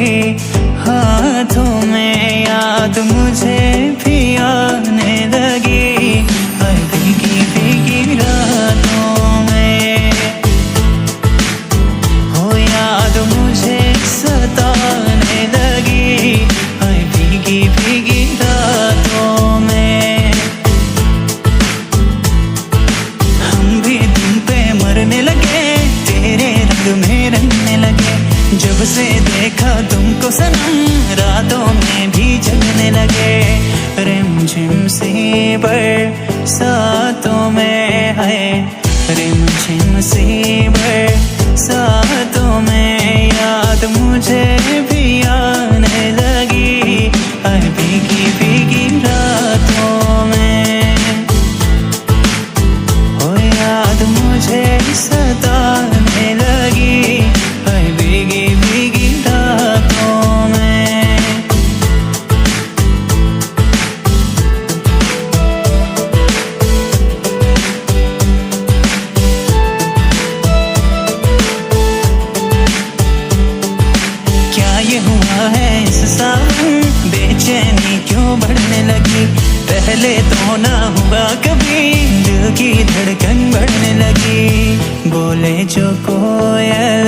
हाथों में याद मुझे भी आने लगी। हर भीगी भीगी रातों में हो याद मुझे सताने लगी। हर भीगी भीगी रातों में हम भी तुम पे मरने लगे, तेरे रंग में रंगने लगे। जब से देखा तुमको सनम, रातों में भी जगने लगे। रिमझिम सी बरसातों में है, रिमझिम सी बरसातों में याद मुझे भी आने लगी। हर भीगी भीगी रातों में हो याद मुझे सताने लगी। हर भीगी भीगी रातों में क्या ये हुआ है इस सावन, बेचैनी क्यों बढ़ने लगी। पहले तो ना हुआ कभी, दिल की धड़कन बढ़ने लगी। बोले जो कोयल